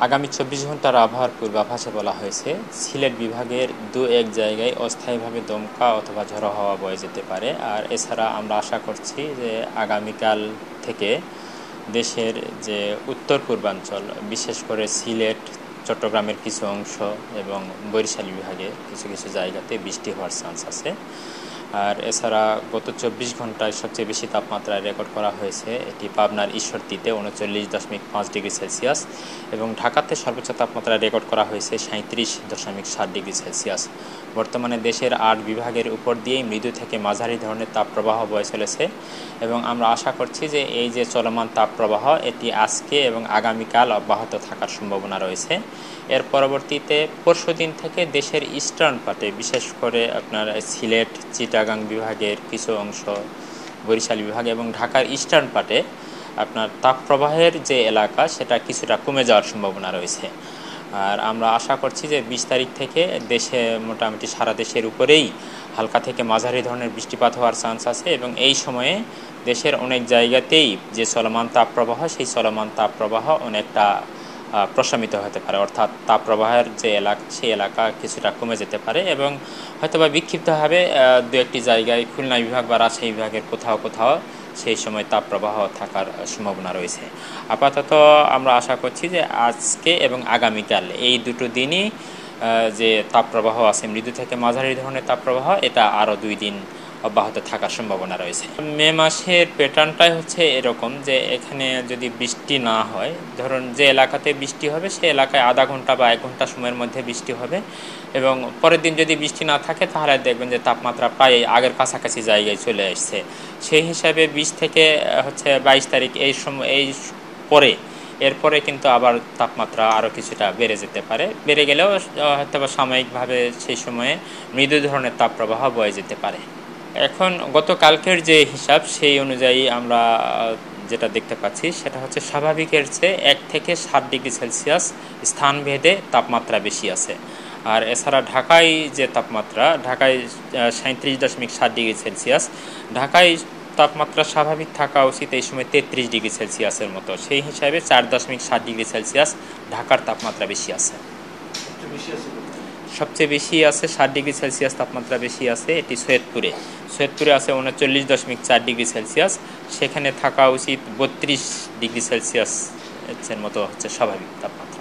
আগামী ২৪ ঘন্টার আবহাওয়ার পূর্বাভাসে বলা হয়েছে সিলেট বিভাগের এক জায়গায় অস্থায়ীভাবে দমকা অথবা ঝড়ো হাওয়া বয়ে যেতে পারে। আর এছাড়া আমরা আশা করছি যে আগামীকাল থেকে দেশের যে উত্তর পূর্বাঞ্চল, বিশেষ করে সিলেট, চট্টগ্রামের কিছু অংশ এবং বরিশাল বিভাগে কিছু কিছু জায়গাতে বৃষ্টি হওয়ার চান্স আছে। আর এছাড়া গত ২৪ ঘন্টায় সবচেয়ে বেশি তাপমাত্রা রেকর্ড করা হয়েছে এটি পাবনার ঈশ্বরদীতে ৩৯.৫ ডিগ্রি সেলসিয়াস এবং ঢাকাতে সর্বোচ্চ তাপমাত্রা রেকর্ড করা হয়েছে ৩৭.৭ ডিগ্রি সেলসিয়াস। বর্তমানে দেশের ৮ বিভাগের উপর দিয়েই মৃদু থেকে মাঝারি ধরনের তাপপ্রবাহ বয়ে চলেছে এবং আমরা আশা করছি যে এই যে চলমান তাপপ্রবাহ এটি আজকে এবং আগামীকাল অব্যাহত থাকার সম্ভাবনা রয়েছে। এর পরবর্তীতে পরশুদিন থেকে দেশের ইস্টার্ন পার্টে, বিশেষ করে আপনার সিলেট, চিটাগাং বিভাগের কিছু অংশ, বরিশাল বিভাগ এবং ঢাকার ইস্টার্ন পার্টে আপনার তাপপ্রবাহের যে এলাকা সেটা কিছুটা কমে যাওয়ার সম্ভাবনা রয়েছে। আর আমরা আশা করছি যে ২০ তারিখ থেকে দেশে মোটামুটি সারা দেশের উপরেই হালকা থেকে মাঝারি ধরনের বৃষ্টিপাত হওয়ার চান্স আছে এবং এই সময়ে দেশের অনেক জায়গাতেই যে চলমান তাপপ্রবাহ সেই চলমান তাপপ্রবাহ অনেকটা প্রশমিত হতে পারে, অর্থাৎ তাপপ্রবাহের যে এলাকা সেই এলাকা কিছুটা কমে যেতে পারে এবং হয়তোবা বিক্ষিপ্তভাবে দু একটি জায়গায় খুলনা বিভাগ বা রাজশাহী বিভাগের কোথাও কোথাও সেই সময় তাপপ্রবাহ থাকার সম্ভাবনা রয়েছে। আপাতত আমরা আশা করছি যে আজকে এবং আগামীকাল এই দুটো দিনই যে তাপপ্রবাহ আছে, মৃদু থেকে মাঝারি ধরনের তাপপ্রবাহ, এটা আরও ২ দিন অব্যাহত থাকার সম্ভাবনা রয়েছে। মে মাসের প্যাটার্নটাই হচ্ছে এরকম যে এখানে যদি বৃষ্টি না হয়, ধরুন যে এলাকাতে বৃষ্টি হবে সেই এলাকায় আধা ঘন্টা বা ১ ঘন্টা সময়ের মধ্যে বৃষ্টি হবে এবং পরের দিন যদি বৃষ্টি না থাকে তাহলে দেখবেন যে তাপমাত্রা প্রায় আগের কাছাকাছি জায়গায় চলে আসছে। সেই হিসাবে ২০ থেকে ২২ তারিখ এই সময় পরে এরপরে কিন্তু আবার তাপমাত্রা আরও কিছুটা বেড়ে যেতে পারে, বেড়ে গেলেও হয়তো বা সাময়িকভাবে সেই সময়ে মৃদু ধরনের তাপপ্রবাহ বয়ে যেতে পারে। এখন গতকালকের যে হিসাব সেই অনুযায়ী আমরা যেটা দেখতে পাচ্ছি সেটা হচ্ছে স্বাভাবিকের চেয়ে ১ থেকে ৭ ডিগ্রি সেলসিয়াস স্থানভেদে তাপমাত্রা বেশি আছে। আর এছাড়া ঢাকায় যে তাপমাত্রা, ঢাকায় ৩৭.৭ ডিগ্রি সেলসিয়াস, ঢাকায় তাপমাত্রা স্বাভাবিক থাকা উচিত এই সময় ৩৩ ডিগ্রি সেলসিয়াসের মতো, সেই হিসাবে ৪.৭ ডিগ্রি সেলসিয়াস ঢাকার তাপমাত্রা বেশি আছে। সবচেয়ে বেশি আছে ৭ ডিগ্রি সেলসিয়াস তাপমাত্রা বেশি আছে এটি সৈয়দপুরে আছে ৩৯.৪ ডিগ্রি সেলসিয়াস, সেখানে থাকা উচিত ৩২ ডিগ্রি সেলসিয়াস এর মতো হচ্ছে স্বাভাবিক তাপমাত্রা।